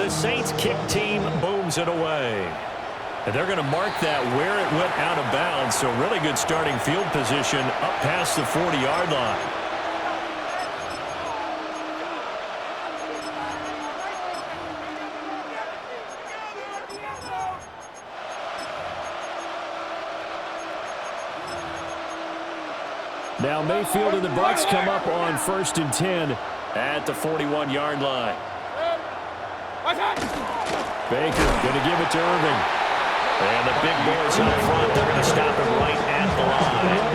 the Saints kick team booms it away. And they're going to mark that where it went out of bounds. So really good starting field position up past the 40-yard line. Now Mayfield and the Bucs come up on 1st and 10 at the 41-yard line. Baker going to give it to Irving. And the big boys up front, they're going to stop him right at the line.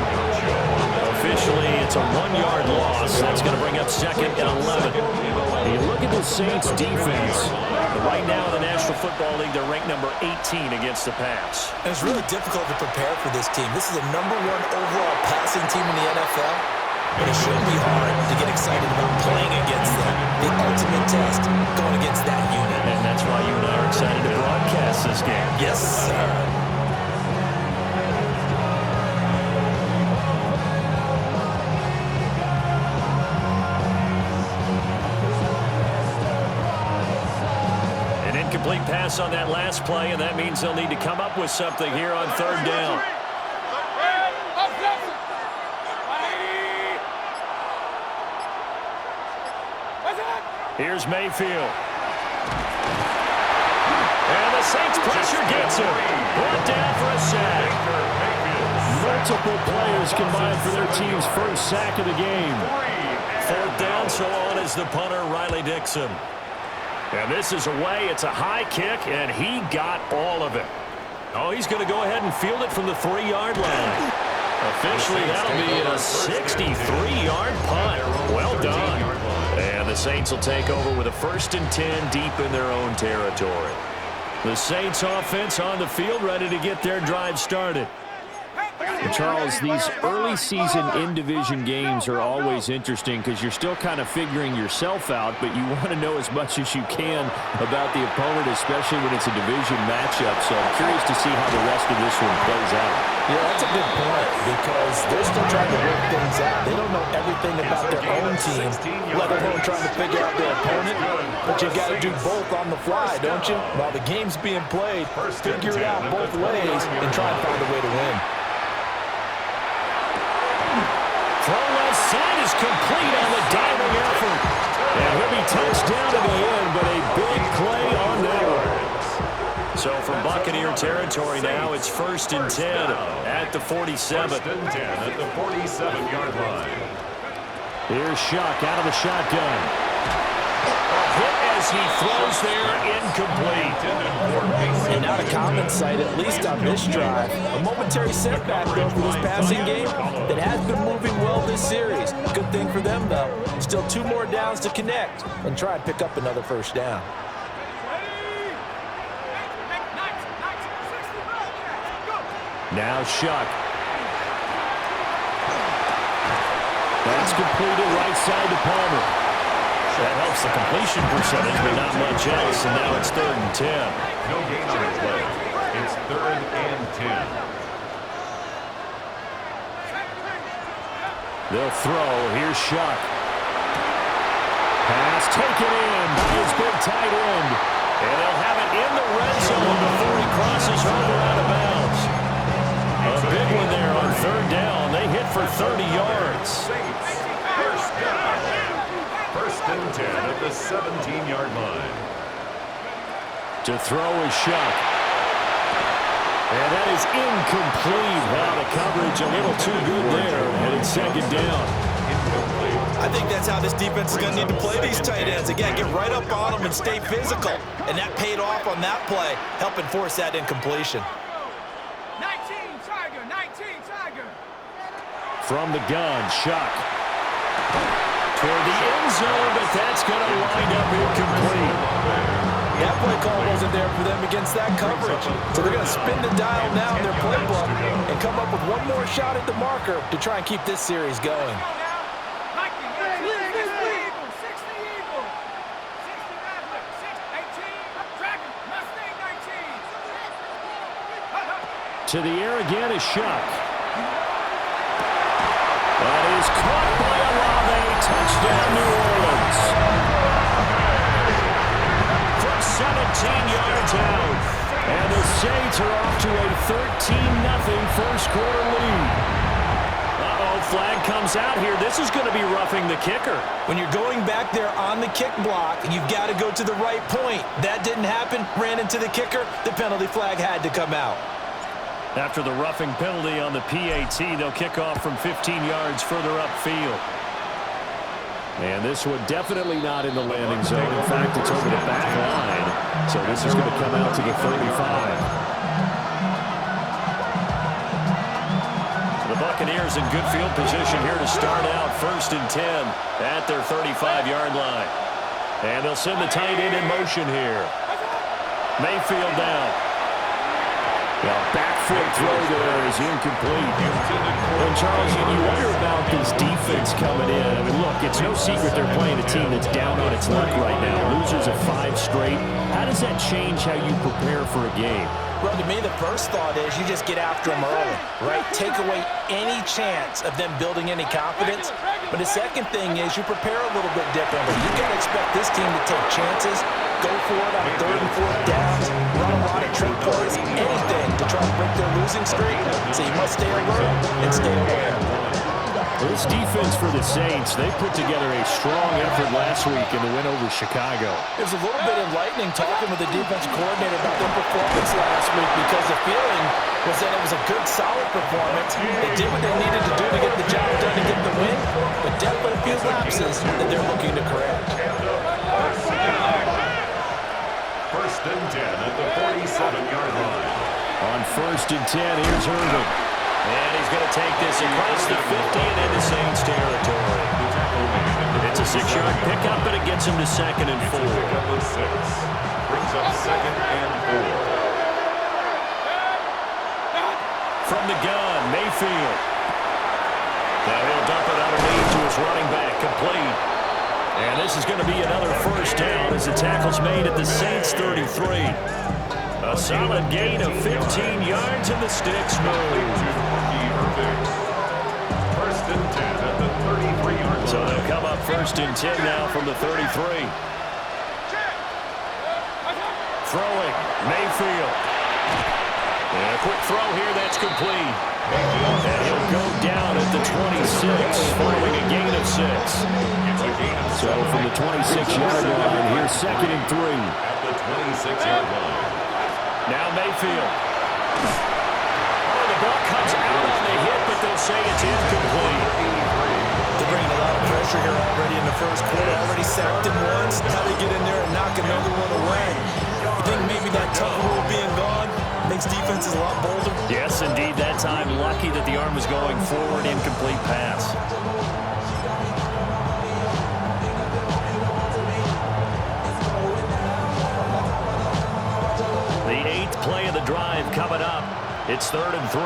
Officially, it's a 1-yard loss. That's going to bring up 2nd and 11. You look at the Saints' defense. Right now in the National Football League, they're ranked number 18 against the pass. And it's really difficult to prepare for this team. This is a #1 overall passing team in the NFL. But it shouldn't be hard to get excited about playing against them. The ultimate test going against that unit. And that's why you and I are excited to broadcast this game. Yes, sir. An incomplete pass on that last play, and that means they'll need to come up with something here on 3rd down. Here's Mayfield. And the Saints pressure gets him. Brought down for a sack. Multiple players combined for their team's first sack of the game. 4th down, so on is the punter, Riley Dixon. And this is away. It's a high kick, and he got all of it. Oh, he's going to go ahead and field it from the 3-yard line. Officially, that'll be a 63-yard punt. Well done. And the Saints will take over with a 1st and 10 deep in their own territory. The Saints offense on the field ready to get their drive started. Charles, these early season in-division games are always interesting because you're still kind of figuring yourself out, but you want to know as much as you can about the opponent, especially when it's a division matchup. So I'm curious to see how the rest of this one plays out. Yeah, that's a good point because they're still trying to work things out. They don't know everything about their own team, let alone trying to figure out their opponent. But you got to do both on the fly, don't you? While the game's being played, figure it out both ways and try and find a way to win. Throw left side is complete on the diving effort. And he'll be touched down to the end, but a big play on that one. So from Buccaneer territory now, it's 1st and 10 at the 47. 1st and 10 at the 47-yard line. Here's Shuck out of the shotgun. Hit as he throws there, incomplete. And not a common sight, at least on this drive. A momentary setback, though, for this passing game that has been moving well this series. Good thing for them, though. Still 2 more downs to connect and try and pick up another 1st down. Now Shuck. That's completed right side to Palmer. That helps the completion percentage, but not much else, and now it's 3rd and 10. No gain on the play. It's 3rd and 10. They'll throw. Here's Shuck. Pass taken in by his big tight end. And they'll have it in the red zone before he crosses over out of bounds. A big one there on 3rd down. They hit for 30 yards. 1st down. 1st and 10 at the 17-yard line. To throw is Shuck. And that is incomplete. Wow, the coverage a little too good there. And it's 2nd down. I think that's how this defense is going to need to play these tight ends. Again, get right up on them and stay physical. And that paid off on that play, helping force that incompletion. 19 Tiger. From the gun, Shuck. Toward the end zone, but that's going to wind up incomplete. That play call wasn't there for them against that coverage. So they're going to spin the dial now in their playbook and come up with one more shot at the marker to try and keep this series going. To the air again is Shuck. That is caught by Olave. Touchdown, New Orleans. From yards out. And the Saints are off to a 13-0 first-quarter lead. Flag comes out here. This is going to be roughing the kicker. When you're going back there on the kick block, you've got to go to the right point. That didn't happen. Ran into the kicker. The penalty flag had to come out. After the roughing penalty on the PAT, they'll kick off from 15 yards further upfield. And this one definitely not in the landing zone. In fact, it's over the back line. So this is going to come out to the 35. The Buccaneers in good field position here to start out 1st and 10 at their 35-yard line. And they'll send the tight end in motion here. Mayfield down. Now, back foot throw there is incomplete. And, Charles, you wonder about this defense coming in. I mean, look, it's no secret they're playing a team that's down on its luck right now. Losers of 5 straight. How does that change how you prepare for a game? Well, to me, the first thought is you just get after them early, right? Take away any chance of them building any confidence. But the second thing is you prepare a little bit differently. You got to expect this team to take chances, go for it on 3rd and 4th downs, run a lot of trick plays, anything to try to break their losing streak. So you must stay alert and stay aware. This defense for the Saints, they put together a strong effort last week in the win over Chicago. It was a little bit enlightening talking with the defensive coordinator about their performance last week because the feeling was that it was a good, solid performance. They did what they needed to do to get the job done to get the win, but definitely a few lapses that they're looking to correct. 1st and 10 at the 47-yard line. On 1st and 10, here's Irvin. And he's going to take this across the 50 and into Saints territory. It's a 6-yard pickup, but it gets him to 2nd and 4. Pickup of 6. Brings up 2nd and 4. From the gun, Mayfield. Now he'll dump it underneath to his running back, complete. And this is going to be another 1st down as the tackle's made at the Saints 33. A solid gain of 15 yards and the sticks move. 1st and 10 at the 33-yard line. So they'll come up 1st and 10 now from the 33. Throwing, Mayfield. And a quick throw here, that's complete. And he'll go down at the 26, following a gain of 6. So from the 26-yard line, here's 2nd and 3. At the 26-yard line. Now Mayfield. Oh, the ball comes out on the hit, but they'll say it's incomplete. They're bringing a lot of pressure here already in the 1st quarter. Already sacked him once. Now they get in there and knock another one away. You think maybe that tough rule being gone makes defenses a lot bolder? Yes, indeed. That time, lucky that the arm was going forward. Incomplete pass. The 8th play of the drive coming up. It's 3rd and 3.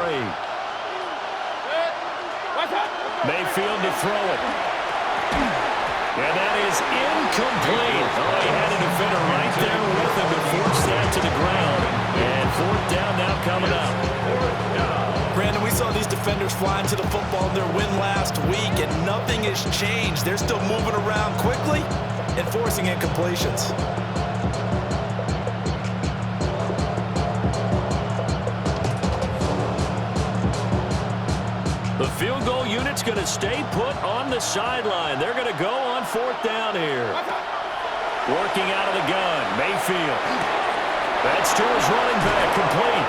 Mayfield to throw it. And that is incomplete. Oh, he had a defender right there with him to force that to the ground. And 4th down now coming up. Brandon, we saw these defenders flying to the football in their win last week, and nothing has changed. They're still moving around quickly and forcing incompletions. The field goal unit's going to stay put on the sideline. They're going to go on 4th down here. Working out of the gun, Mayfield. That's to his running back, complete.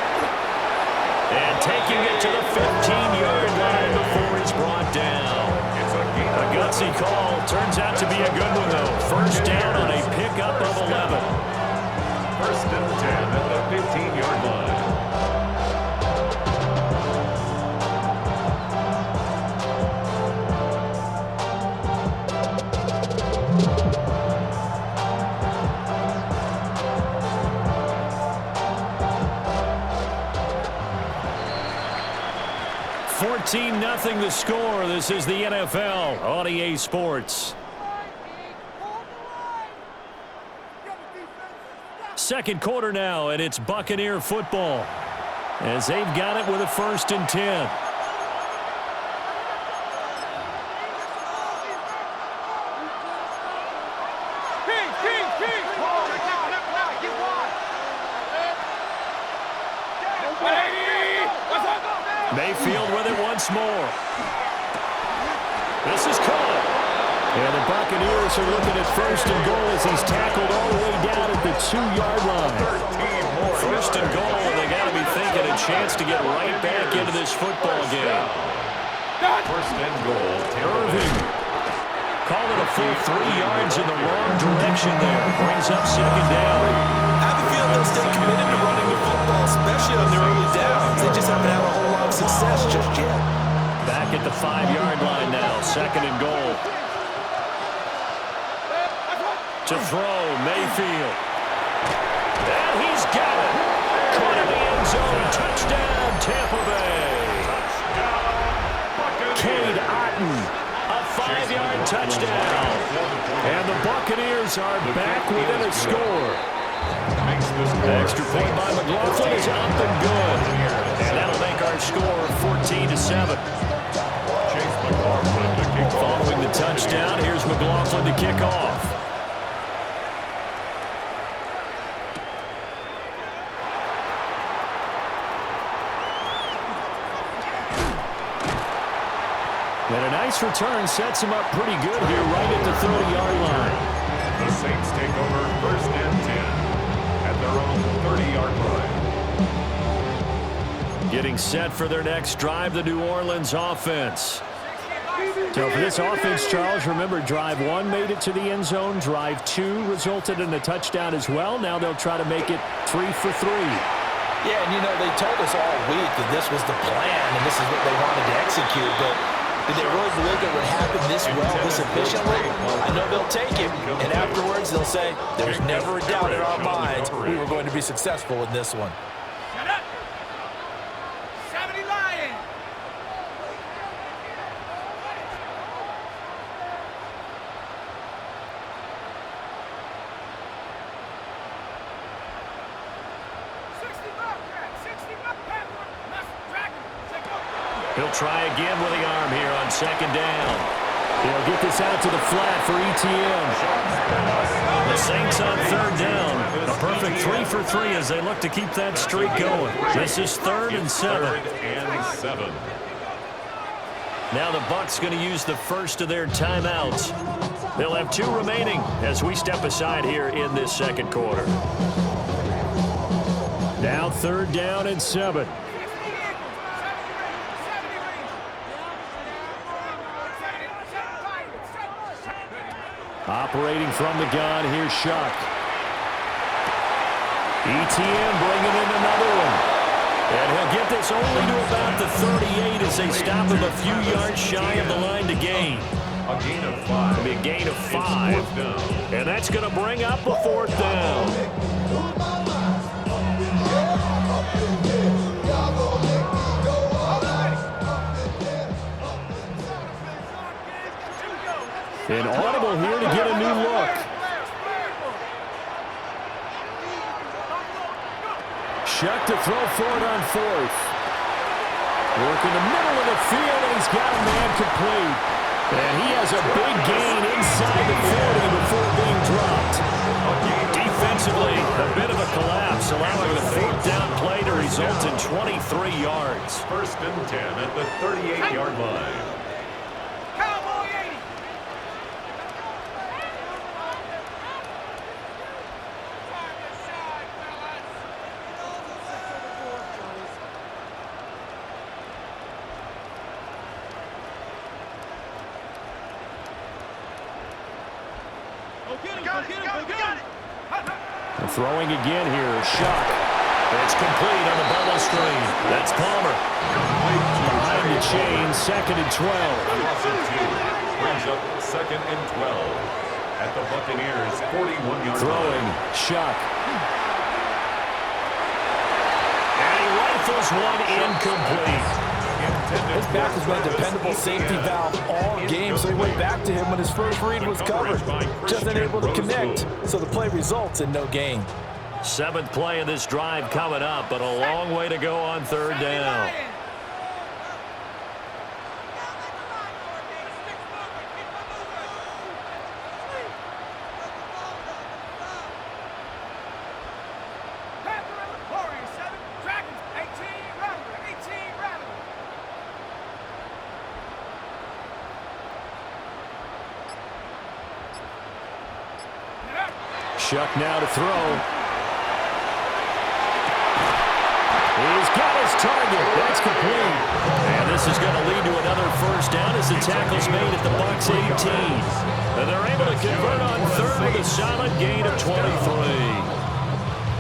And taking it to the 15-yard line before he's brought down. A gutsy call. Turns out to be a good one, though. 1st down on a pickup of 11. 1st and 10 at the 15-yard line. Nothing the score. This is the NFL on EA Sports. 2nd quarter now, and it's Buccaneer football as they've got it with a 1st and 10. Mayfield with it once more. This is caught. And the Buccaneers are looking at first and goal as he's tackled all the way down at the 2-yard line. First and goal, they got to be thinking a chance to get right back into this football game. First and goal. Irving called it a full 3 yards in the wrong direction there. Brings up second down. I have a feeling they'll stay committed to running the football, especially on their early downs. They just haven't had a whole lot of success just yet. Back at the 5-yard line now, second and goal. To throw, Mayfield. And he's got it. Caught in the end zone. Touchdown, Tampa Bay. Cade Otton, a 5-yard touchdown. And the Buccaneers are back within a score. Extra point by McLaughlin is up and good. And that'll make our score 14-7. Following the touchdown, here's McLaughlin to kick off. And a nice return sets him up pretty good here right at the 30-yard line. The Saints take over first and 10 at their own 30-yard line. Getting set for their next drive, the New Orleans offense. So for this offense, Charles, remember, drive 1 made it to the end zone. Drive 2 resulted in a touchdown as well. Now they'll try to make it 3 for 3. Yeah, and you know, they told us all week that this was the plan and this is what they wanted to execute, but did they really believe it would happen this well, this efficiently? I know they'll take it, and afterwards they'll say, there's never a doubt in our minds we were going to be successful in this one. Shut up. 70 Lions. He'll try again with the arm here on second down. He'll get this out to the flat for ETN. The Saints on third down. A perfect 3 for 3 as they look to keep that streak going. This is 3rd and 7. Now the Bucs going to use the first of their timeouts. They'll have 2 remaining as we step aside here in this second quarter. Now 3rd down and 7. Operating from the gun, here's Shuck. ETN bringing in another one. And he'll get this only to about the 38 as they stop him a few yards shy of the line to gain. A gain of 5. It'll be a gain of 5. And that's going to bring up a 4th down. An audible here to get a new look. Shuck to throw for it on 4th. Work in the middle of the field, and he's got a man complete. And he has a big gain inside the 40 before being dropped. Defensively, a bit of a collapse, allowing the 4th down play to result in 23 yards. First and 10 at the 38-yard line. Throwing again here, Shuck. It's complete on the bubble screen. That's Palmer. Behind the chain, 2nd and 12. Brings up 2nd and 12 at the Buccaneers' 41-yard line. Throwing, Shuck. And he rifles one incomplete. His back has been a dependable safety valve all game, so he went back to him when his first read was covered. Just unable to connect, so the play results in no gain. 7th play of this drive coming up, but a long way to go on 3rd down. Shuck now to throw. He's got his target. That's complete. And this is going to lead to another first down as the tackle's made at the Bucs 18. And they're able to convert on third with a solid gain of 23.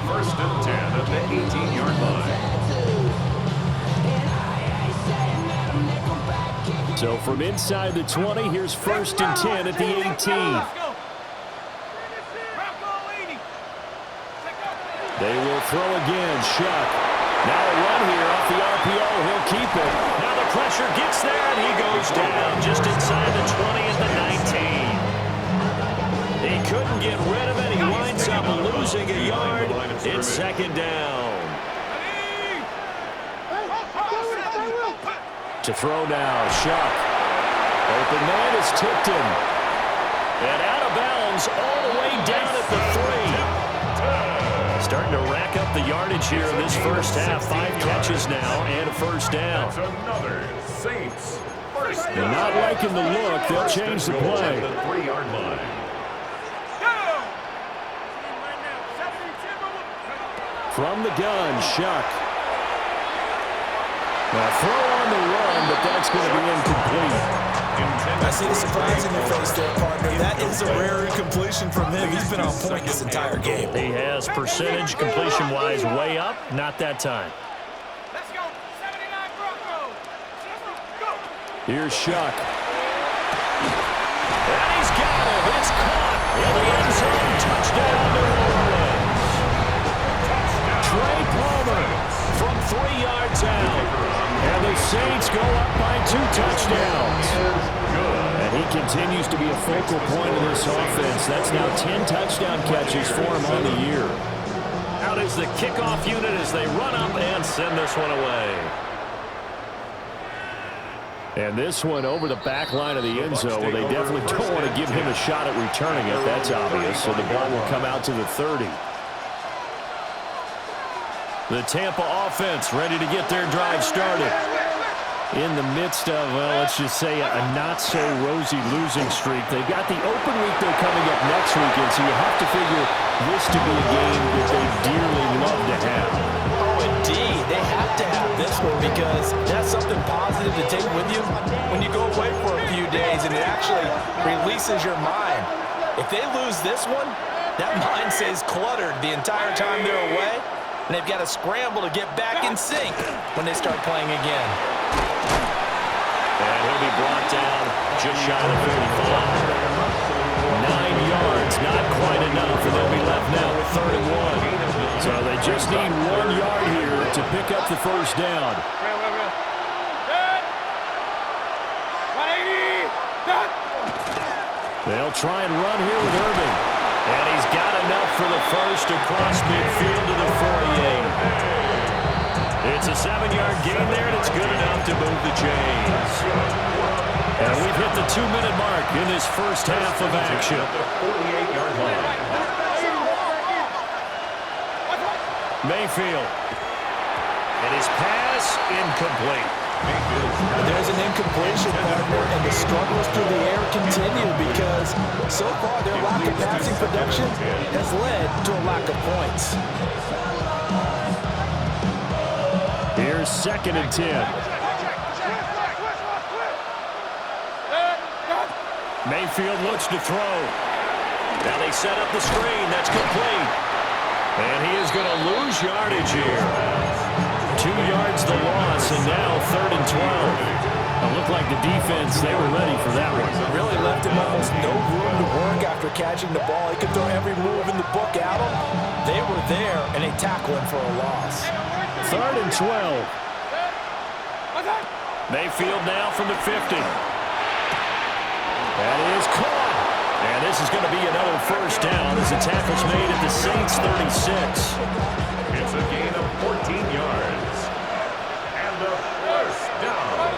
First and 10 at the 18-yard line. So from inside the 20, here's first and 10 at the 18. They will throw again. Shuck. Now a run here off the RPO. He'll keep it. Now the pressure gets there, and he goes down just inside the 20 at the 19. He couldn't get rid of it. He winds up losing a yard. It's second down. To throw now, Shuck. Open man is tipped him. And out of bounds all the way down at the 3. Starting to rack up the yardage here in this first half. 5 catches now and a first down. That's another Saints first down. They're not liking the look. They'll change the play. The 3-yard line. From the gun, Shuck. Now throw on the run, but that's going to be incomplete. I see the surprise in your face there, partner. That is a rare incompletion from him. He's been on point this entire game. He has percentage completion-wise way up. Not that time. Let's go. 79 Broncos. Go. Here's Shuck. And he's got him. It's caught in the end zone. Touchdown, New Orleans. Trey Palmer from 3 yards out. And the Saints go up by 2 touchdowns. And he continues to be a focal point of this offense. That's now 10 touchdown catches for him on the year. Out is the kickoff unit as they run up and send this one away. And this one over the back line of the end zone. Well, they definitely don't want to give him a shot at returning it. That's obvious. So the ball will come out to the 30. The Tampa offense ready to get their drive started. In the midst of, well, let's just say a not-so-rosy losing streak. They've got the open week they're coming up next weekend, so you have to figure this to be a game that they dearly love to have. Oh, indeed. They have to have this one because that's something positive to take with you when you go away for a few days, and it actually releases your mind. If they lose this one, that mind stays cluttered the entire time they're away, and they've got to scramble to get back in sync when they start playing again. And he'll be brought down just shy of 45. 9 yards, not quite enough, and they'll be left now with 3rd and 1. So they just need 1 yard here to pick up the first down. They'll try and run here with Irving. And he's got enough for the first across midfield to the 48. It's a 7-yard gain there, and it's good enough to move the chains. And we've hit the 2-minute mark in this first half of action. The 48-yard line. Mayfield. And his pass incomplete. There's an incompletion, partner, and the struggles through the air continue because so far their lack of passing production has led to a lack of points. Here's 2nd and 10. Mayfield looks to throw. Now they set up the screen. That's complete. And he is going to lose yardage here. 2 yards the loss, and now 3rd and 12. It looked like the defense, they were ready for that one. Really left him almost no room to work after catching the ball. He could throw every move in the book at him. They were there, and they tackled him for a loss. 3rd and 12. Mayfield now from the 50. That is caught. And this is going to be another first down as the tackle's made at the Saints 36. It's a gain of 14 yards. And the first down.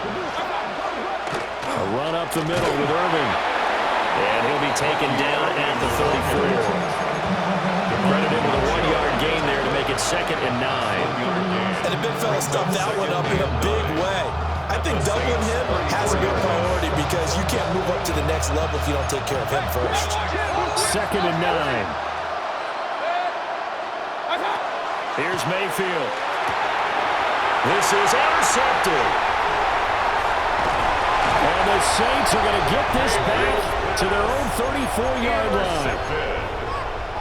A run up the middle with Irving. And he'll be taken down at the 34. Credited with a 1-yard gain there to make it 2nd and 9. And the big fella stuffed that one up in a big way. I think doubling him has a good priority because you can't move up to the next level if you don't take care of him first. 2nd and 9. Here's Mayfield. This is intercepted. And the Saints are going to get this back to their own 34-yard line.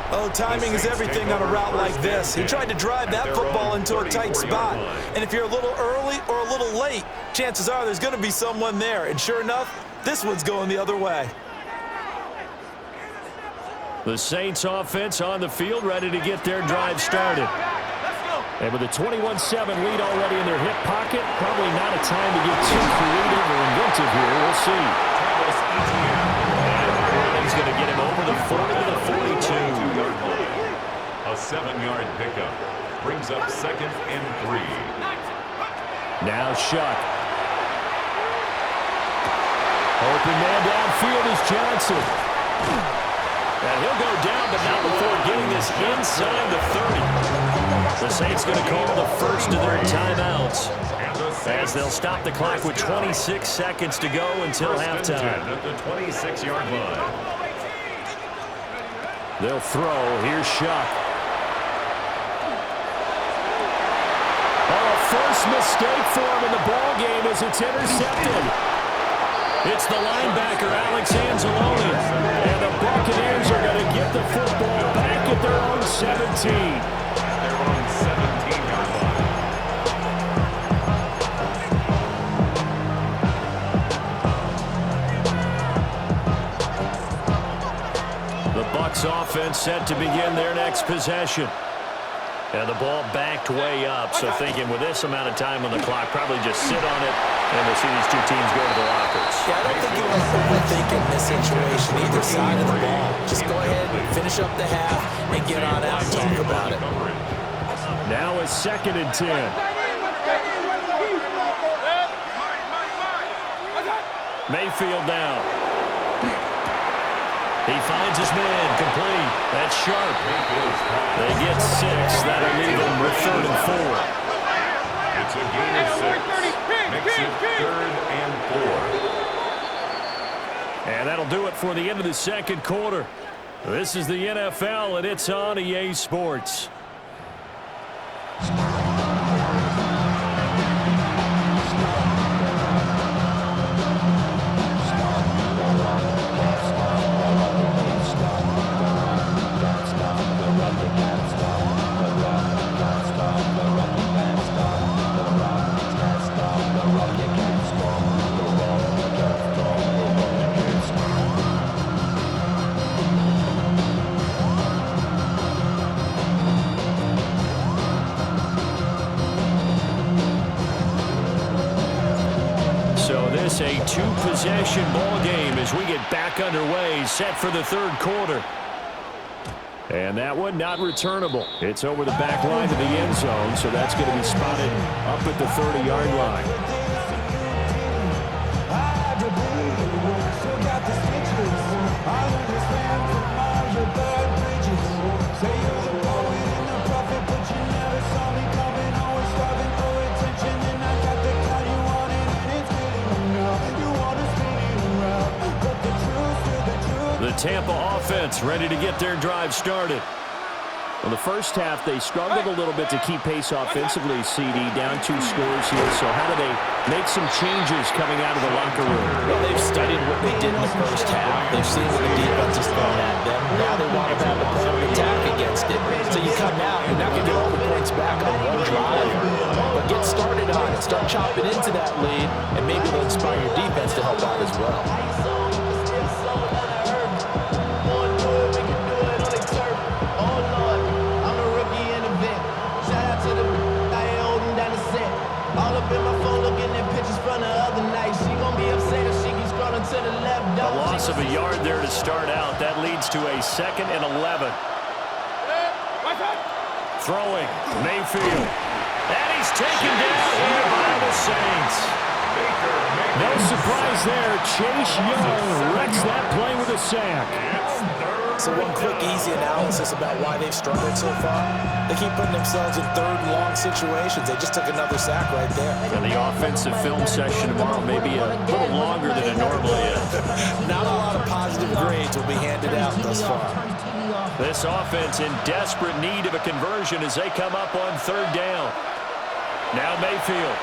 Oh, timing is everything on a route like this. He tried to drive that football into a tight spot. And if you're a little early or a little late, chances are there's going to be someone there. And sure enough, this one's going the other way. The Saints offense on the field, ready to get their drive started. And with a 21-7 lead already in their hip pocket, probably not a time to get too creative or inventive here. We'll see. And he's going to get him over the 40 to the 42. A 7-yard pickup brings up 2nd and 3. Now Shuck. Open man downfield is Johnson. And he'll go down, but not before getting this inside the 30. The Saints going to call the first of their timeouts as they'll stop the clock with 26 seconds to go until halftime. At the 26-yard line. They'll throw. Here's Shuck. Oh, a first mistake for him in the ball game as it's intercepted. It's the linebacker, Alex Anzalone. And the Buccaneers are going to get the football back at their own 17. Their own 17-yard line. The Bucs offense set to begin their next possession. And the ball backed way up, so thinking with this amount of time on the clock, probably just sit on it, and we'll see these two teams go to the lockers. Yeah, I don't think you want to overthink in this situation either side of the ball. Just go ahead and finish up the half and get on out and talk about it. Now a 2nd and 10. Mayfield down. He finds his man, complete. That's sharp. They get 6. That'll leave them with 3rd and 4. It's a gain of 6. Makes it 3rd and 4. And that'll do it for the end of the second quarter. This is the NFL, and it's on EA Sports. A two-possession ball game as we get back underway, set for the third quarter. And that one not returnable. It's over the back line to the end zone, so that's going to be spotted up at the 30-yard line. The Tampa offense ready to get their drive started. Well, the first half, they struggled a little bit to keep pace offensively, CD, down 2 scores here. So how do they make some changes coming out of the locker room? Well, they've studied what they did in the first half. They've seen what the defense is throwing at them. Now they want to have a plan of attack against it. So you come out, you're not going to get all the points back on one drive. But get started on it. Start chopping into that lead, and maybe they'll inspire your defense to help out as well. A loss of a yard there to start out. That leads to a 2nd and 11. Throwing, Mayfield. And he's taken down here by the Saints. No surprise there. Chase Young wrecks that play with a sack. So one quick, easy analysis about why they've struggled so far. They keep putting themselves in 3rd and long situations. They just took another sack right there. And the offensive film session tomorrow may be a little longer than it normally is. Not a lot of positive grades will be handed out thus far. This offense in desperate need of a conversion as they come up on third down. Now Mayfield.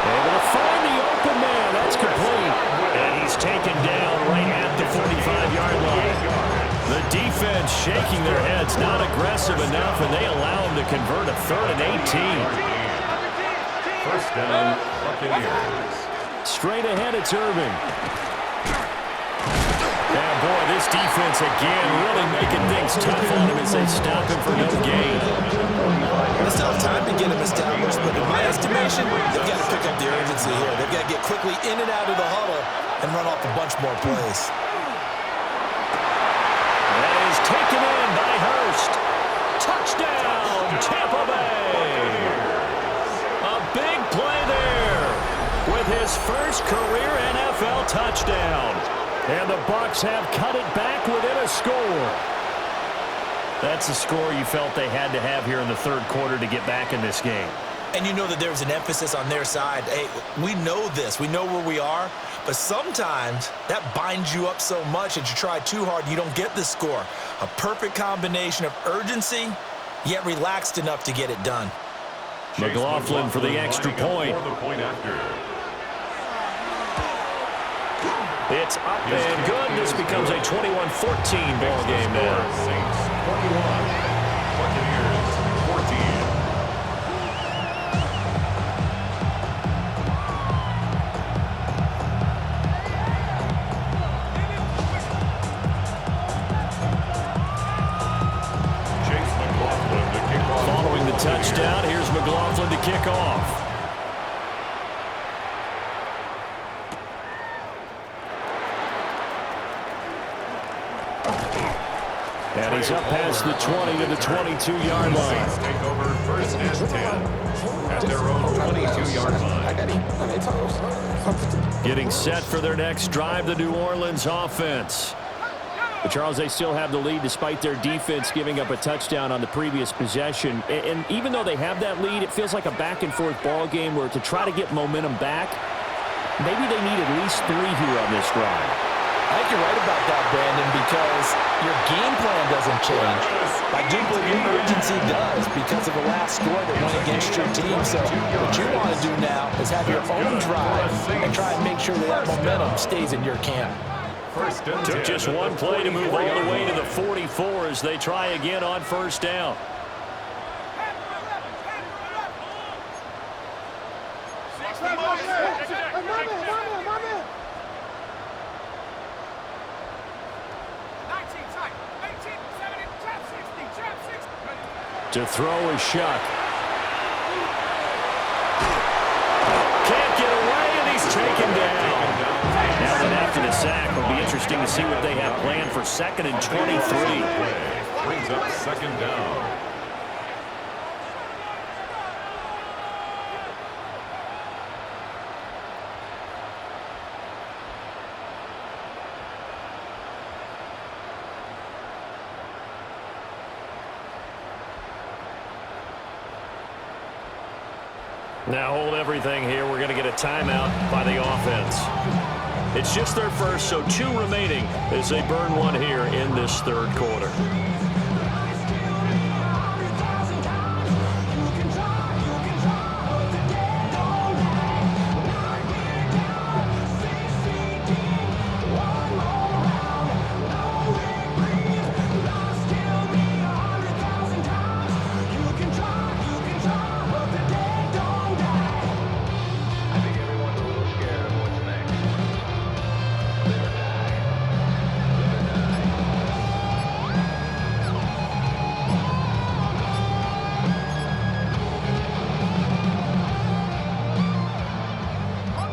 Able to find the open man. That's complete. And he's taken down right at the 45-yard line. The defense shaking their heads, not aggressive enough, and they allow him to convert a 3rd and 18. First down, Buccaneers. Straight ahead, it's Irving. Yeah, boy, this defense again really making things tough on him as they stop him for no gain. They still have time to get him established, but in my estimation, they've got to pick up the urgency here. They've got to get quickly in and out of the huddle and run off a bunch more plays. That is taken in by Hurst. Touchdown, Tampa Bay. A big play there with his first career NFL touchdown. And the Bucs have cut it back within a score. That's a score you felt they had to have here in the third quarter to get back in this game. And you know that there's an emphasis on their side. Hey, we know this. We know where we are. But sometimes that binds you up so much that you try too hard, you don't get the score. A perfect combination of urgency, yet relaxed enough to get it done. McLaughlin for the extra point. It's up and good. This becomes a 21-14 ball game now. Saints 21, Buccaneers 14. Chase McLaughlin to kick off. Following the touchdown, here's McLaughlin to kick off. And he's up past the 20 to the 22-yard line. Saints take over first and 10 at their own 22-yard line. Getting set for their next drive, the New Orleans offense. But Charles, they still have the lead despite their defense giving up a touchdown on the previous possession. And even though they have that lead, it feels like a back-and-forth ball game where to try to get momentum back, maybe they need at least 3 here on this drive. I think you're right about that, Brandon, because your game plan doesn't change. I do believe your urgency does because of the last score that went against your team. So what you want to do now is have your own drive and try and make sure that momentum stays in your camp. Took just one play to move all the way to the 44 as they try again on first down. To throw is Shuck. Can't get away, and he's taken down. Now that after the sack, it'll be interesting to see what they have planned for 2nd and 23. Brings up 2nd down. Now hold everything here. We're going to get a timeout by the offense. It's just their first, so 2 remaining as they burn one here in this third quarter.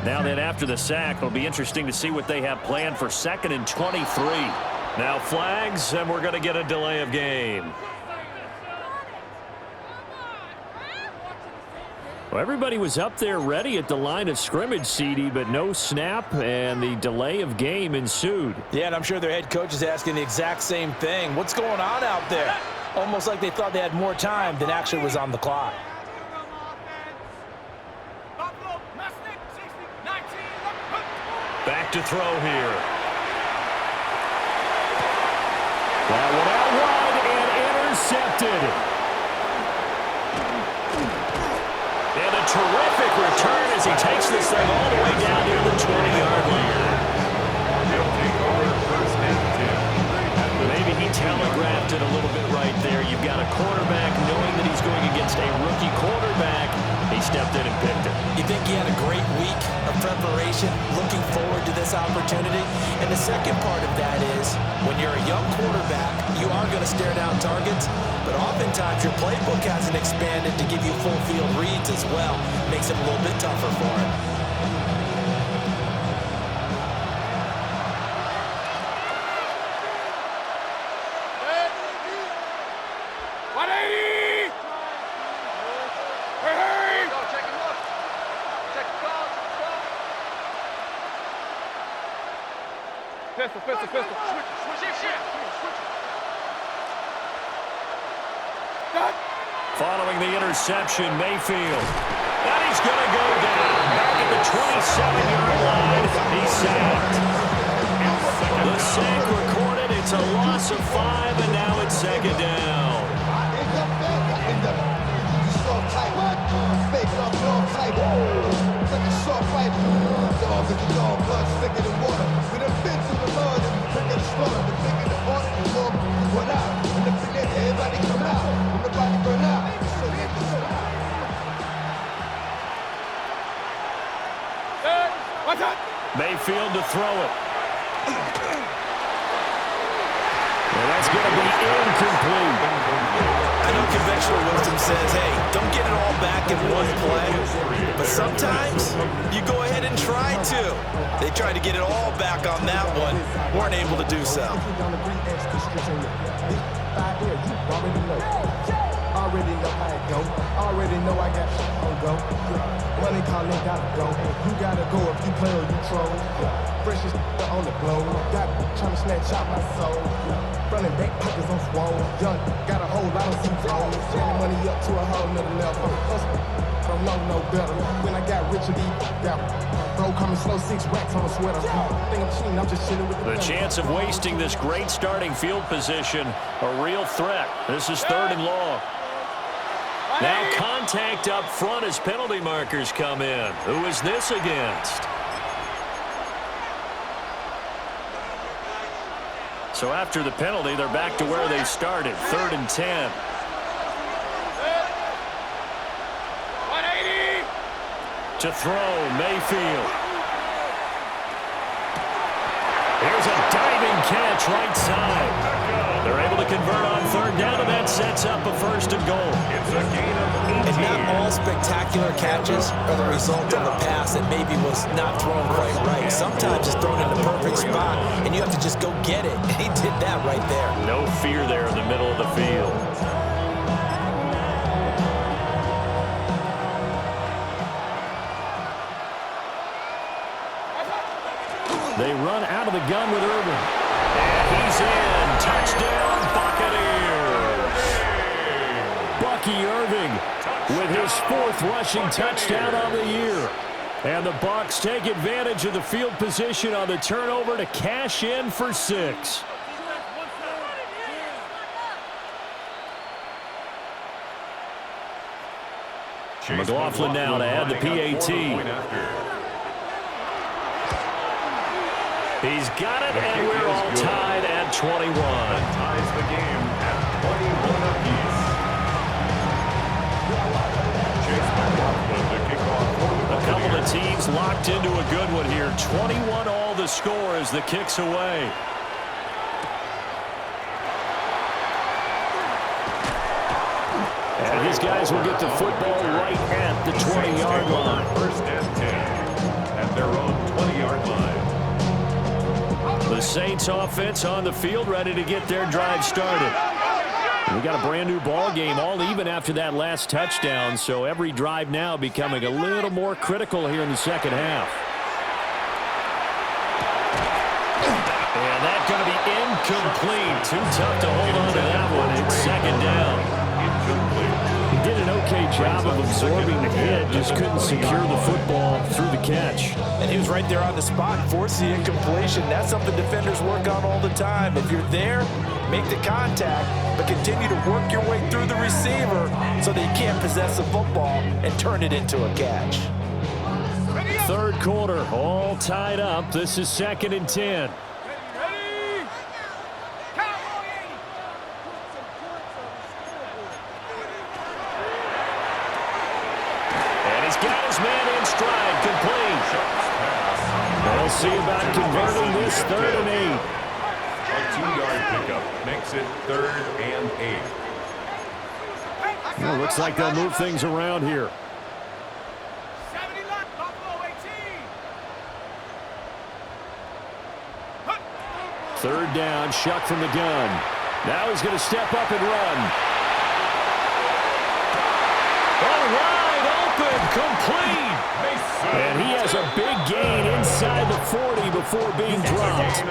Now then, after the sack, it'll be interesting to see what they have planned for 2nd and 23. Now flags, and we're going to get a delay of game. Well, everybody was up there ready at the line of scrimmage, CD, but no snap, and the delay of game ensued. Yeah, and I'm sure their head coach is asking the exact same thing. What's going on out there? Almost like they thought they had more time than actually was on the clock. Back to throw here. That one out wide and intercepted. And a terrific return as he takes this thing all the way down near the 20-yard line. They'll take over first and 10. Maybe he telegraphed it a little bit right there. You've got a quarterback knowing that he's going against a rookie quarterback. He stepped in and picked it. You think he had a great week of preparation, looking forward to this opportunity? And the second part of that is, when you're a young quarterback, you are going to stare down targets, but oftentimes your playbook hasn't expanded to give you full field reads as well. Makes it a little bit tougher for him. Pistol. Following the interception, Mayfield. And he's going to go down. Back at the 27-yard line. He's sacked. The sack recorded. It's a loss of 5, and now it's second down. Mayfield to throw it. And that's going to be incomplete. I know conventional wisdom says, hey, don't get it all back in one play. But sometimes you go ahead and try to. They tried to get it all back on that one. Weren't able to do so. Already know how it go. Already know I got shit on go. Money calling, gotta go. You gotta go if you play or you troll. Freshest on the globe. Got trying to snatch out my soul. Running back pockets on swole. Young, got a whole lot of C-zones. Turning money up to a whole nother level. I don't know no better. When I got rich, got bro coming slow, 6 racks on a sweater. Think I'm cheating, I'm just chilling with The chance of wasting this great starting field position, a real threat. This is 3rd and long. Now contact up front as penalty markers come in. Who is this against? So after the penalty, they're back to where they started, 3rd and 10. 180. To throw, Mayfield. Here's a diving catch right side. They're able to convert on 3rd down, and that sets up a 1st and goal. It's a gain of 18. And not all spectacular catches are the result of a pass that maybe was not thrown quite right. Sometimes it's thrown in the perfect spot, and you have to just go get it. And he did that right there. No fear there in the middle of the field. They run out of the gun with Irvin. And he's in. Touchdown, Buccaneers. Bucky Irving with his 4th rushing touchdown on the year. And the Bucs take advantage of the field position on the turnover to cash in for 6. McLaughlin now to add the PAT. He's got it, and we're all tied at 21. That ties the game at 21 apiece. Chase McLaughlin to kick off for the A couple of teams locked into a good one here. 21 all the score as the kick's away. And these guys will get the football right at the 20-yard line. 1st and 10 at their own 20-yard line. The Saints offense on the field, ready to get their drive started. We got a brand new ball game, all even after that last touchdown, so every drive now becoming a little more critical here in the second half. And that's going to be incomplete. Too tough to hold on to that one. It's 2nd down. He did an okay job of absorbing the hit, just couldn't secure the football through the catch. And he was right there on the spot, forced the incompletion. That's something defenders work on all the time. If you're there, make the contact, but continue to work your way through the receiver so that you can't possess the football and turn it into a catch. Third quarter, all tied up. This is 2nd and 10. And he's got his man in stride, complete. We'll see about converting this 3rd and 8. A 2-yard pickup makes it 3rd and 8. Well, looks like they'll move things around here. 3rd down, Shuck from the gun. Now he's going to step up and run. Oh, wide open, complete. And he has a big gain inside the 40 before being dropped.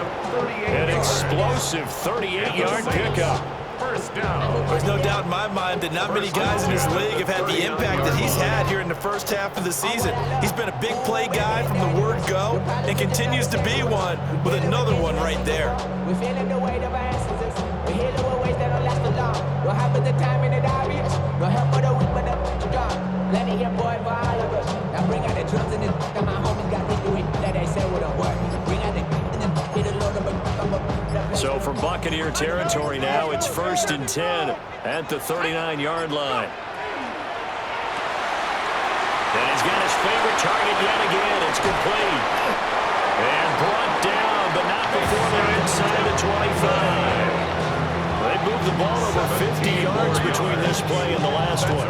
An explosive 38-yard pickup. First down. There's no doubt in my mind that not many guys in this league have had the impact that he's had here in the first half of the season. He's been a big play guy from the word go and continues to be one with another one right there. We're feeling the weight of our ancestors. We're healing with ways that don't last for long. Don't have the time in the diabetes. No help for the weak, but the strong. Plenty of boy for all of us. Now bring out the drums and the and my homies got to do it. That they say wouldn't work. Bring out the and then hit a load of a. So from Buccaneer territory now, it's 1st and 10 at the 39-yard line. And he's got his favorite target yet again. It's complete. And brought down, but not before they're inside the 25. They moved the ball over 50 yards between this play and the last one.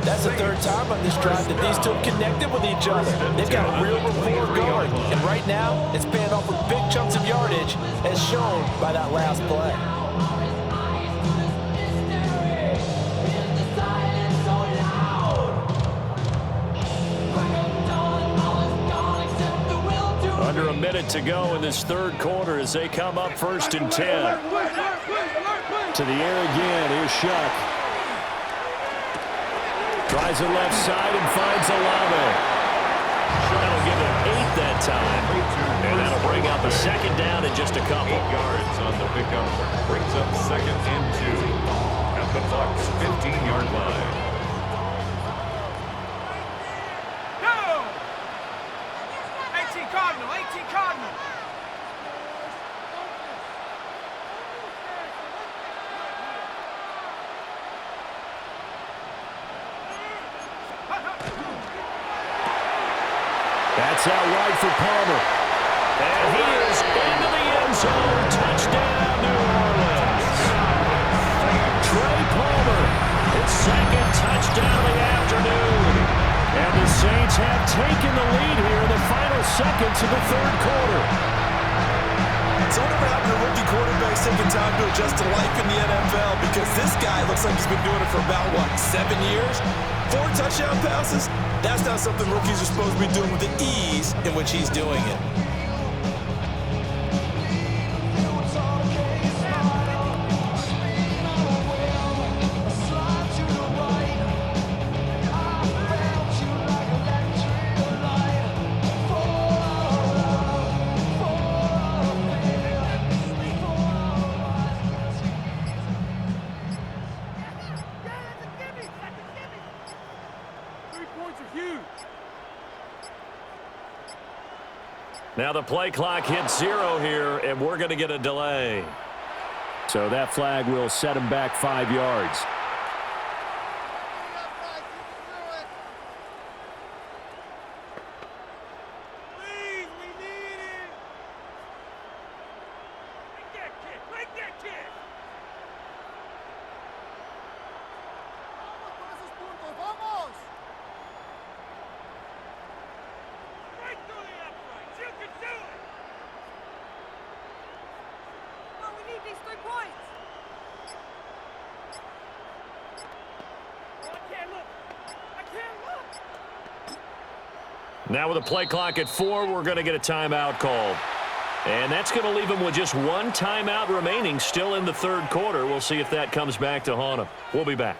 That's the 3rd time on this drive that these two connected with each other. They've got a real rapport going. And right now, it's paying off with big chunks of yardage, as shown by that last play. Under a minute to go in this 3rd quarter as they come up 1st and 10. To the air again, here's Shuck. Tries the left side and finds Olave. That'll give him 8 that time. And that'll bring up a 2nd down in just a couple. 8 yards on the pickup. Brings up 2nd and 2 at the Bucs' 15-yard line. That's out wide for Palmer. And he is into the end zone. Touchdown, New Orleans. Trey Palmer, his 2nd touchdown of the afternoon. And the Saints have taken the lead here in the final seconds of the 3rd quarter. It's only ever happened to rookie quarterbacks taking time to adjust to life in the NFL, because this guy looks like he's been doing it for about, 7 years? 4 touchdown passes? That's not something rookies are supposed to be doing with the ease in which he's doing it. Now the play clock hits 0 here, and we're going to get a delay. So that flag will set him back 5 yards. Now with the play clock at 4, we're going to get a timeout called. And that's going to leave him with just 1 timeout remaining still in the 3rd quarter. We'll see if that comes back to haunt him. We'll be back.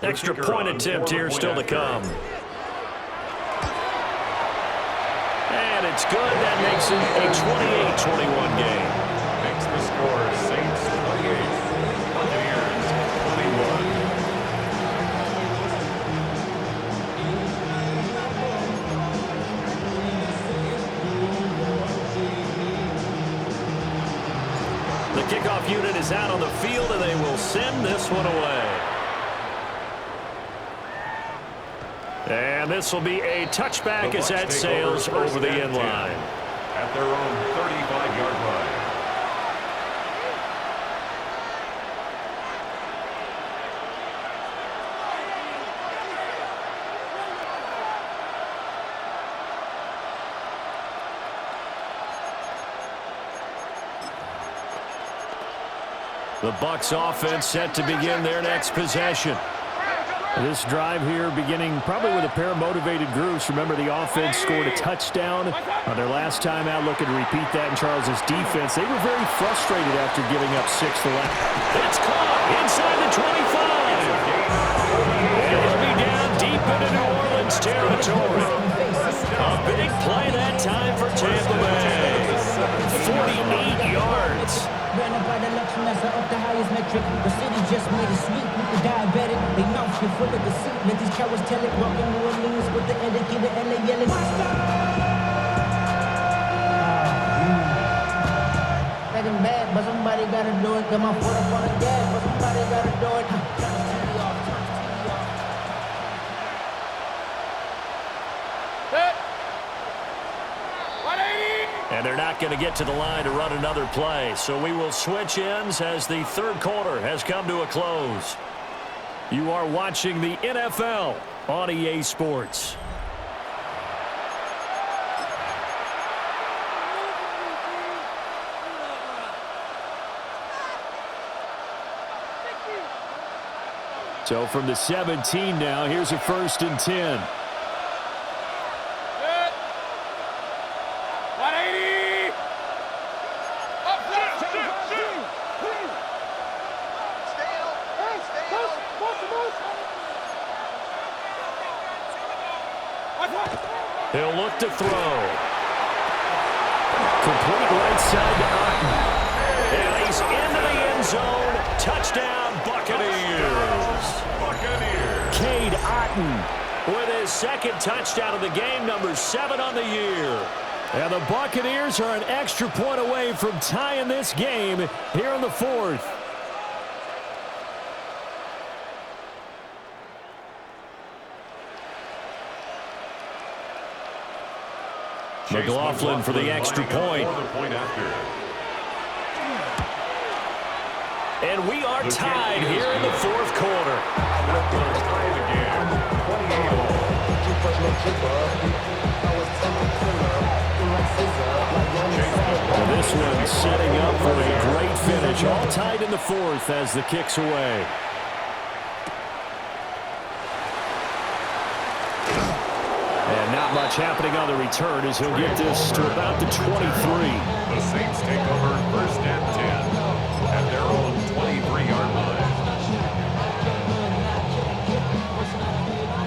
Extra point attempt here still to come. And it's good. That makes it a 28-21 game. Makes the score Saints 28, Buccaneers 21. The kickoff unit is out on the field, and they will send this one away. And this will be a touchback as that sails over the end line. At their own 35-yard line. The Bucs offense set to begin their next possession. This drive here beginning probably with a pair of motivated groups. Remember, the offense scored a touchdown on their last time out, looking to repeat that in Charles's defense. They were very frustrated after giving up 6 the last. It's caught inside the 25. And he'll be down deep into New Orleans territory. A big play that time for Tampa Bay. 48 yards. Branded by the luxury master of the highest metric. The city just made it sweet with the diabetic. They mouth you full of deceit. Let these cowards tell it. Walking New Orleans with the educated LA yelling. Second bad, but somebody gotta do it. Got my foot up on the gas, but somebody gotta do it. And they're not going to get to the line to run another play. So we will switch ends as the third quarter has come to a close. You are watching the NFL on EA Sports. So from the 17 now, here's a 1st and 10. He'll look to throw. Complete right side to Otten. And he's into the end zone. Touchdown, Buccaneers. Cade Otten with his 2nd touchdown of the game, number 7 on the year. And the Buccaneers are an extra point away from tying this game here in the 4th. McLaughlin for the extra point. And we are tied here in the 4th quarter. And this one setting up for a great finish. All tied in the 4th as the kick's away. And not much happening on the return as he'll get this to about the 23. The Saints take over 1st and 10 at their own 23-yard line.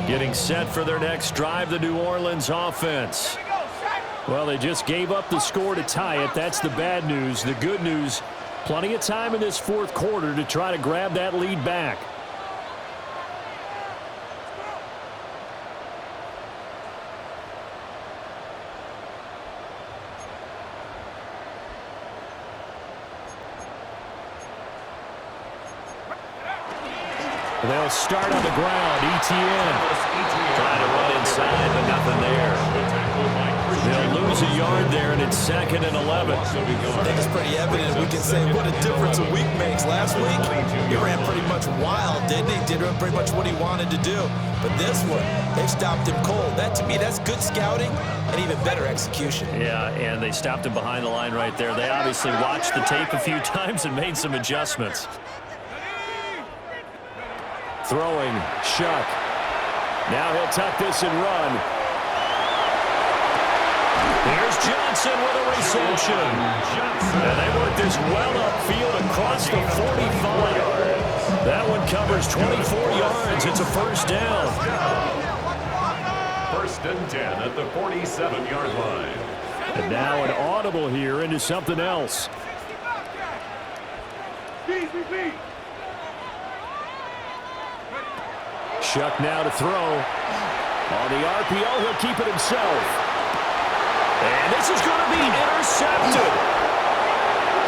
Getting set for their next drive, the New Orleans offense. Well, they just gave up the score to tie it. That's the bad news. The good news, plenty of time in this 4th quarter to try to grab that lead back. They'll start on the ground. ETN trying to run inside, but nothing there. They'll lose a yard there, and it's 2nd and 11. I think it's pretty evident. We can say what a difference a week makes. Last week, he ran pretty much wild, didn't he? Did pretty much what he wanted to do. But this one, they stopped him cold. That, to me, that's good scouting and even better execution. Yeah, and they stopped him behind the line right there. They obviously watched the tape a few times and made some adjustments. Throwing, Shuck. Now he'll tuck this and run. Here's Johnson with a reception. And they work this well upfield across the 45. That one covers 24 yards. It's a first down. First and 10 at the 47-yard line. And now an audible here into something else. Shuck now to throw. On the RPO, he'll keep it himself. And this is going to be intercepted.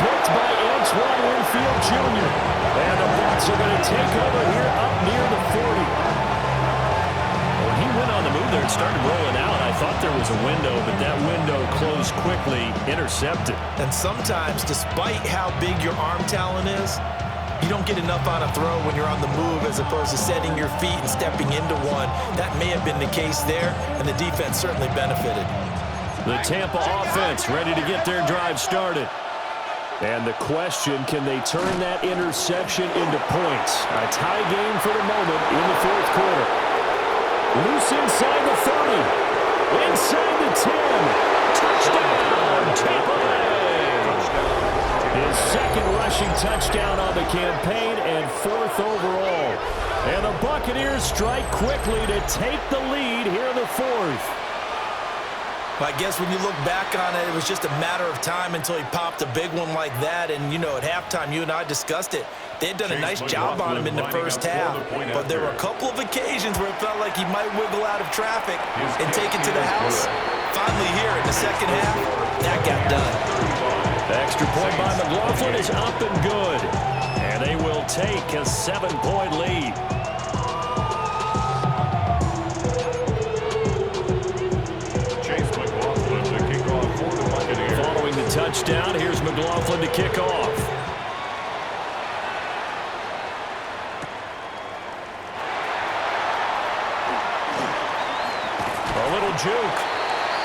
Picked by Antoine Winfield Jr. And the Bucs are going to take over here up near the 40. When he went on the move there and started rolling out, I thought there was a window, but that window closed quickly, intercepted. And sometimes, despite how big your arm talent is, you don't get enough on a throw when you're on the move as opposed to setting your feet and stepping into one. That may have been the case there, and the defense certainly benefited. The Tampa offense ready to get their drive started. And the question, can they turn that interception into points? A tie game for the moment in the fourth quarter. Loose inside the 30. Inside the 10. Touchdown, Tampa Bay. His second rushing touchdown on the campaign and fourth overall. And the Buccaneers strike quickly to take the lead here in the fourth. I guess when you look back on it, it was just a matter of time until he popped a big one like that. And, you know, at halftime, you and I discussed it. They had done a nice job on him in the first half. But there were a couple of occasions where it felt like he might wiggle out of traffic and take it to the house. Finally here in the second half, that got done. The extra point by McLaughlin is up and good. And they will take a 7-point lead. Following the touchdown, here's McLaughlin to kick off. A little juke.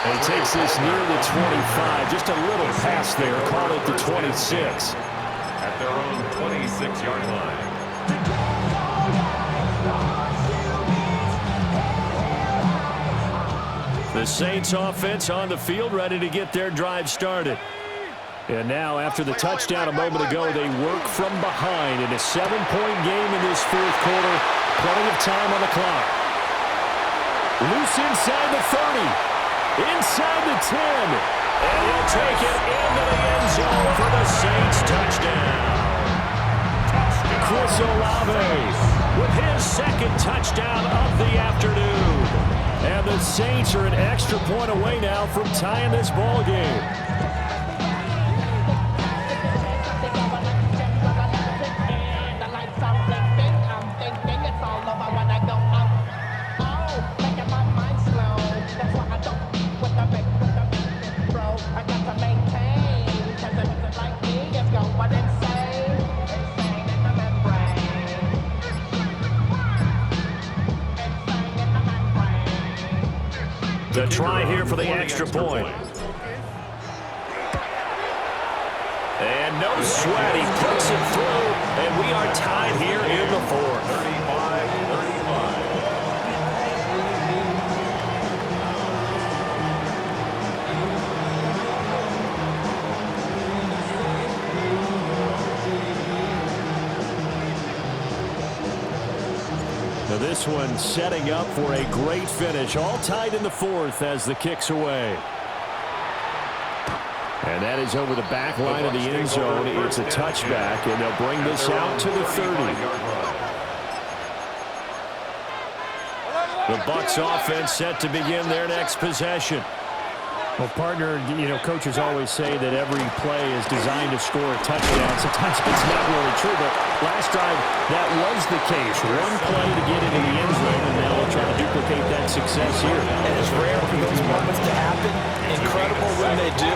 And he takes this near the 25. Just a little pass there. Call it the 26. At their own 26-yard line. The Saints offense on the field ready to get their drive started. And now after the touchdown a moment ago, they work from behind in a 7-point game in this fourth quarter. Plenty of time on the clock. Loose inside the 30. Inside the 10. And he'll take it into the end zone for the Saints touchdown. Chris Olave with his second touchdown of the afternoon. And the Saints are an extra point away now from tying this ball game. The try here for the extra point. And no sweat, he puts it through, and we are tied here in the fourth. 35-35. Now this one setting up for a great finish. All tied in the fourth as the kick's away. And that is over the back line of the end zone. It's a touchback, and they'll bring this out to the 30. The Bucs offense set to begin their next possession. Well, partner, you know, coaches always say that every play is designed to score a touchdown. Sometimes it's not really true, but last drive, that was the case. One play to get into the end zone, and now they'll try to duplicate that success here. And it's rare for those moments to happen. Incredible when they do.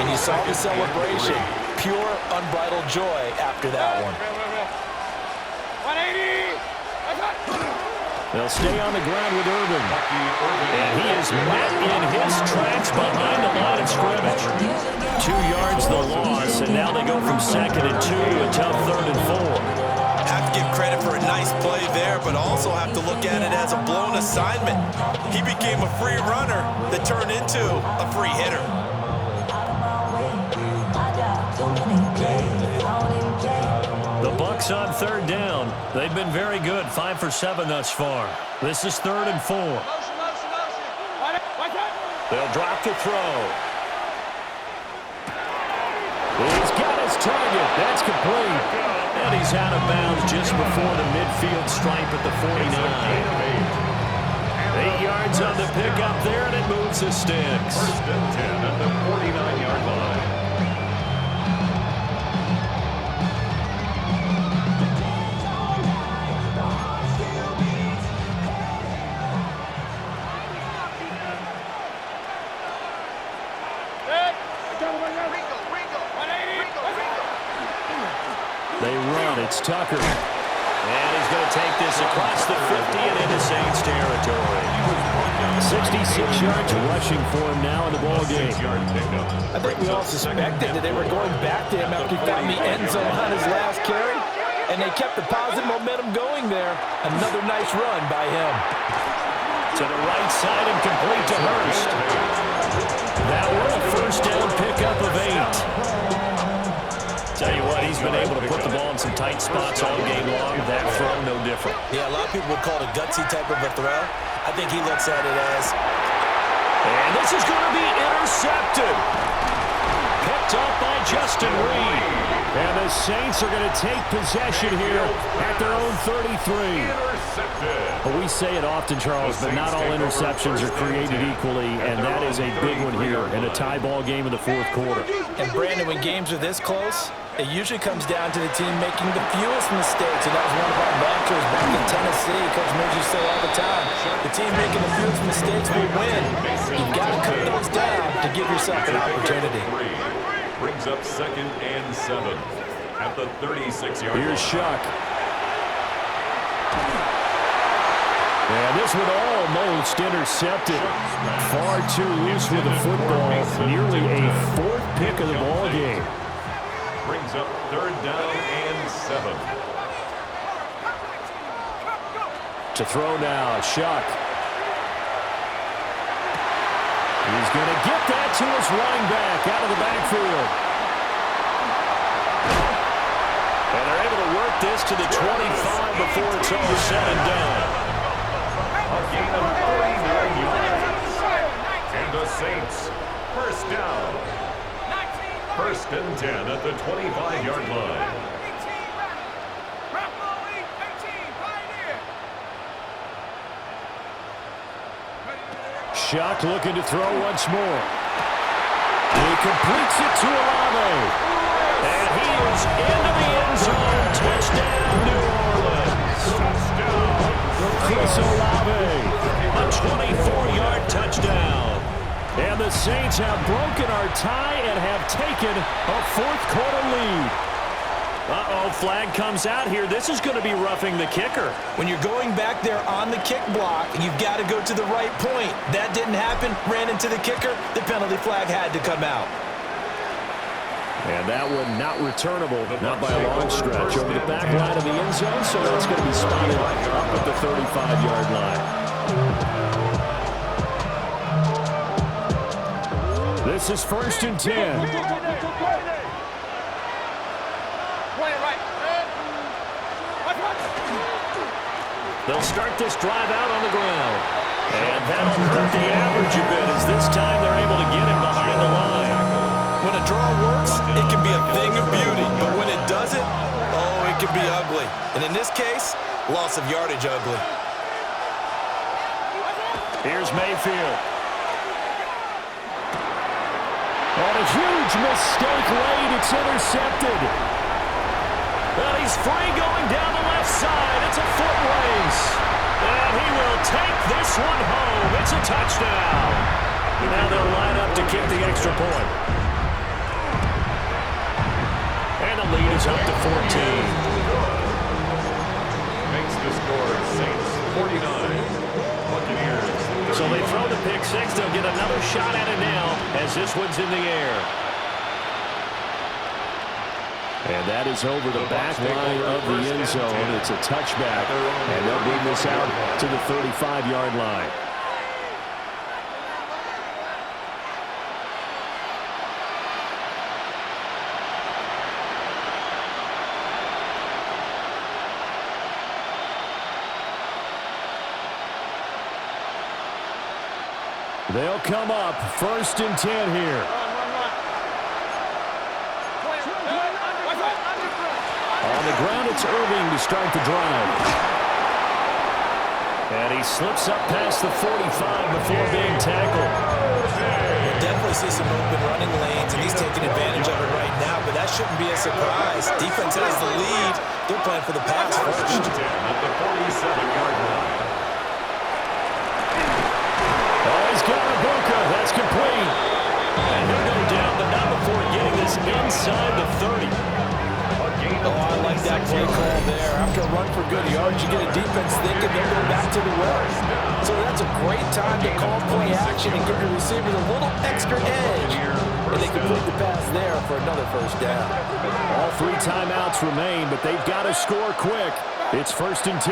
And you saw the celebration. Pure, unbridled joy after that one. 180! They'll stay on the ground with Urban. And he is met in his tracks behind the line of scrimmage. 2 yards the loss, and now they go from 2nd and 2 to a tough 3rd and 4. Have to give credit for a nice play there, but also have to look at it as a blown assignment. He became a free runner that turned into a free hitter. The Bucs Bucs on third down. They've been very good, 5 for 7 thus far. This is 3rd and 4. They'll drop to throw. He's got his target. That's complete. And he's out of bounds just before the midfield stripe at the 49. 8 yards on the pickup there, and it moves the sticks. 1st and 10 at the 49-yard line. They run. It's Tucker. And he's going to take this across the 50 and into Saints territory. 66 yards rushing for him now in the ball game. I think we all suspected that they were going back to him after he found the end zone on his last carry, and they kept the positive momentum going there. Another nice run by him. To the right side and complete to Hurst. That was a first down pickup of 8. Tell you what, he's been able to put the ball in some tight spots all game long. That throw, no different. Yeah, a lot of people would call it a gutsy type of a throw. I think he looks at it as... And this is going to be intercepted. Picked up by Justin Reed. And the Saints are going to take possession here at their own 33. Well, we say it often, Charles, but not all interceptions are created equally, and that is a big one here in a tie ball game in the 4th quarter. And, Brandon, when games are this close, it usually comes down to the team making the fewest mistakes, and that was one of our mantras back in Tennessee. Coach Mills used to say all the time, the team making the fewest mistakes will win. You've got to cut those down to give yourself an opportunity. Brings up 2nd and 7 at the 36-yard line. Here's Shuck. And this one almost intercepted. Far too loose with the football. Nearly a 4th pick of the ball game. Brings up 3rd down and 7. To throw now, Shuck. He's going to get that to his running back out of the backfield. And they're able to work this to the 25 before it's all said and done. A gain of 49 yards. And the Saints, first down. 1st and 10 at the 25-yard line. Shuck looking to throw once more. He completes it to Olave. And he is into the end zone. Touchdown, New Orleans. Touchdown. Chris Olave. A 24-yard touchdown. And the Saints have broken our tie and have taken a 4th quarter lead. Uh-oh, flag comes out here. This is going to be roughing the kicker. When you're going back there on the kick block, you've got to go to the right point. That didn't happen. Ran into the kicker. The penalty flag had to come out. And that one not returnable, not by a long stretch, over the back line of the end zone, so that's going to be spotted up at the 35-yard line. This is 1st and 10. They'll start this drive out on the ground. And that'll hurt the average a bit as this time they're able to get him behind the line. When a draw works, it can be a thing of beauty. But when it doesn't, oh, it can be ugly. And in this case, loss of yardage ugly. Here's Mayfield. And a huge mistake late. It's intercepted. Well, he's free going down the left side. It's a foot race. And he will take this one home. It's a touchdown. Now they'll line up to kick the extra point. And the lead is up to 14. Makes the score Saints 49. Buccaneers. So they throw the pick six. They'll get another shot at it now as this one's in the air. And that is over the back line of the end zone. It's a touchback, and they'll bring this out to the 35-yard line. They'll come up 1st and 10 here. On the ground, it's Irving to start the drive. And he slips up past the 45 before being tackled. We'll definitely see some open running lanes, and he's taking advantage of it right now, but that shouldn't be a surprise. Defense has the lead. They're playing for the pass first. At the 47-yard line. Oh, he's got a Ibuka. That's complete. And he'll go down, but not before getting this inside the 30. Oh, I like that play call there. After a run for good yards, you get a defense thinking they'll go back to the well. So that's a great time to call play action and give your receivers a little extra edge. And they complete the pass there for another first down. All 3 timeouts remain, but they've got to score quick. It's 1st and 10.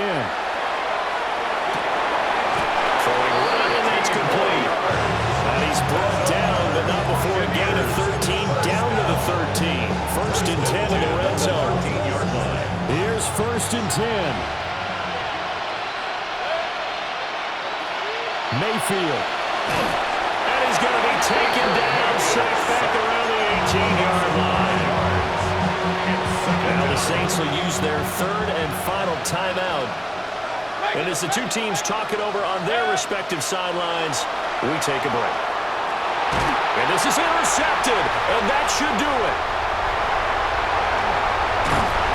Throwing right, and that's complete. And he's brought down, but not before a gain of 13, down to the 13. 1st and 10 in the red zone. Here's 1st and 10. Mayfield. And he's going to be taken down, sacked back around the 18-yard line. Now the Saints will use their 3rd and final timeout. And as the two teams talk it over on their respective sidelines, we take a break. And this is intercepted, and that should do it.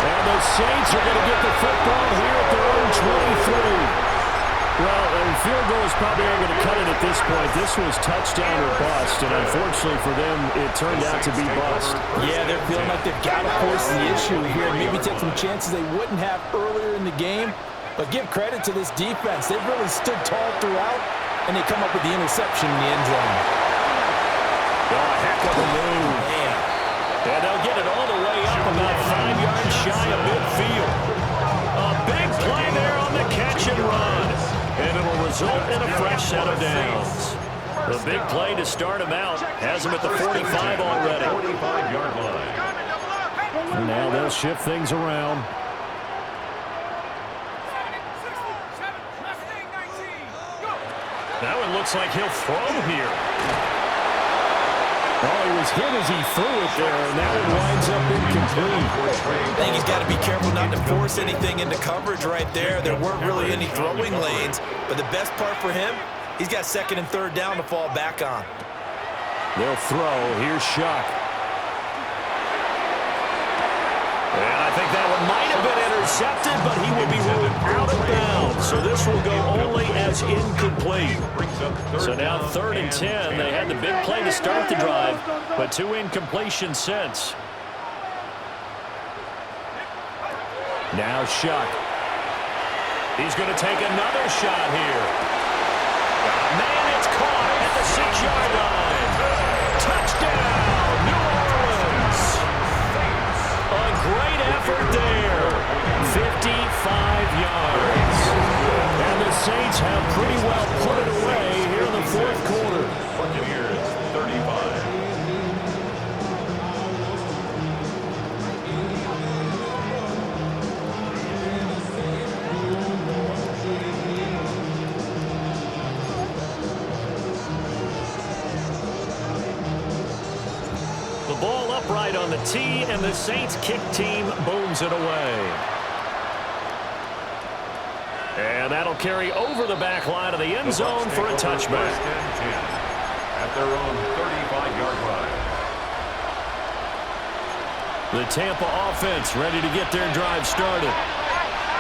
And the Saints are going to get the football here at their own 23. Well, field goals probably aren't going to cut it at this point. This was touchdown or bust, and unfortunately for them, it turned out to be bust. Yeah, they're feeling like they've got to force the issue here and maybe take some chances they wouldn't have earlier in the game. But give credit to this defense. They've really stood tall throughout, and they come up with the interception in the end zone. Oh, heck of a move. Man. And they'll get it all the way up about 5 yards shy of midfield. A big play there on the catch and run. And it'll result in a fresh set of downs. The big play to start him out has him at the 45 already. 45-yard line. And now they'll shift things around. That one looks like he'll throw here. Oh, he was hit as he threw it there, and that one winds up incomplete. I think he's got to be careful not to force anything into coverage right there. There weren't really any throwing lanes, but the best part for him, he's got 2nd and 3rd down to fall back on. They'll throw. Here's Shuck. And I think that one might have been intercepted, but he will be ruled out of bounds. So this will go only as incomplete. So now 3rd and 10. They had the big play to start the drive, but 2 incompletions since. Now Shuck. He's going to take another shot here. Man, it's caught at the 6-yard line. Touchdown, New Orleans. A great effort there. 55 yards. And the Saints have pretty well put it away here in the 4th quarter. Buccaneers, 35. The ball upright on the tee, and the Saints kick team booms it away. And that'll carry over the back line of the end zone for a touchback. At their own 35-yard line. The Tampa offense ready to get their drive started.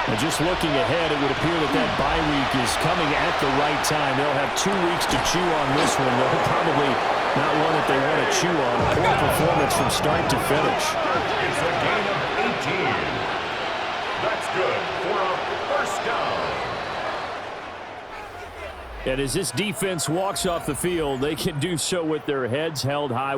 And just looking ahead, it would appear that that bye week is coming at the right time. They'll have 2 weeks to chew on this one. They'll probably not one that they want to chew on. Poor performance from start to finish. It's a gain of 18. That's good for a first down. And as this defense walks off the field, they can do so with their heads held high.